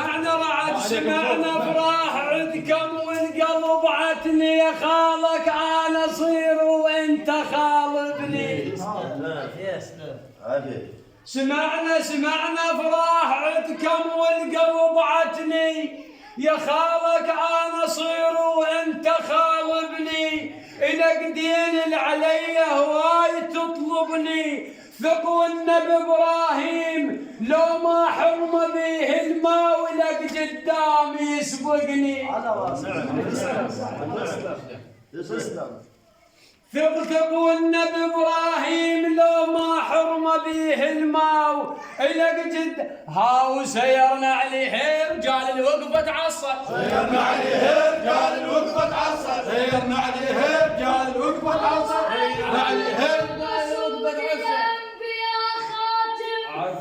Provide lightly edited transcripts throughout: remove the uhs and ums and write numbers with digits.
سمعنا رعد سمعنا افراح عندكم والقلب عتني يا خالك انا صير وانت خال ابني. سمعنا افراح عندكم والقلب عتني يا خالك انا صير وانت خال ابني. الك دين العلي هواي تطلبني ثق والنبي ابراهيم لو ما حرم به الماء ولك قدام يسبقني. ثق والنبي ابراهيم لو ما حرم به الماء الك جد هاو سيرنا عليه رجال الوقفه تعصر. سيرنا عليه رجال الوقفه تعصر. سيرنا عليه رجال الوقفه تعصر. سيرنا عليه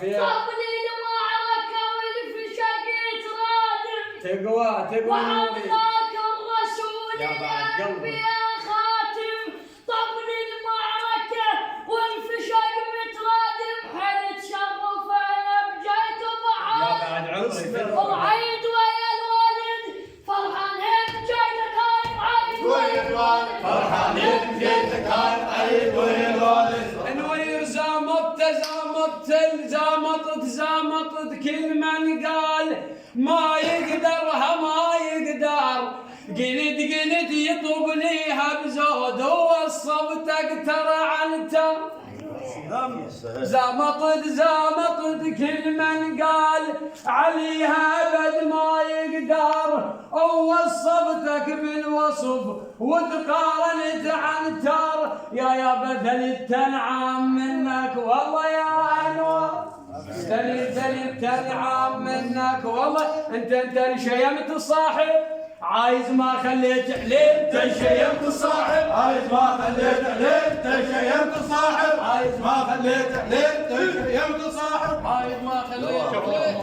قبل المعركة والفشق يترادم تقوى وعطاك الرسول يا خاتم. قبل المعركة والفشق مترادم هل تشرف انا بجيت ضحايا والعيد ويا الوالد فرحان بجيتك هاي بعيد ويا الوالد. فرحان بجيتك هاي بعيد ويا الوالد. انوير زامطت كل من قال ما يقدرها ما يقدر. قلت يطلب ليها بزود وصبتك ترى عنتر. زامطت كل من قال عليها ابد ما يقدر. ووصفتك بالوصف وتقارنت عنتر. يا بذلت تنعم منك والله يا انور. دليل تنعم منك والله. انت شيمت الصاحب عايز ما خليت حليل. تشيمت الصاحب عايز ما خليت حليل. تشيمت الصاحب عايز ما خليت حليل. تشيمت الصاحب عايز ما خليت حليل.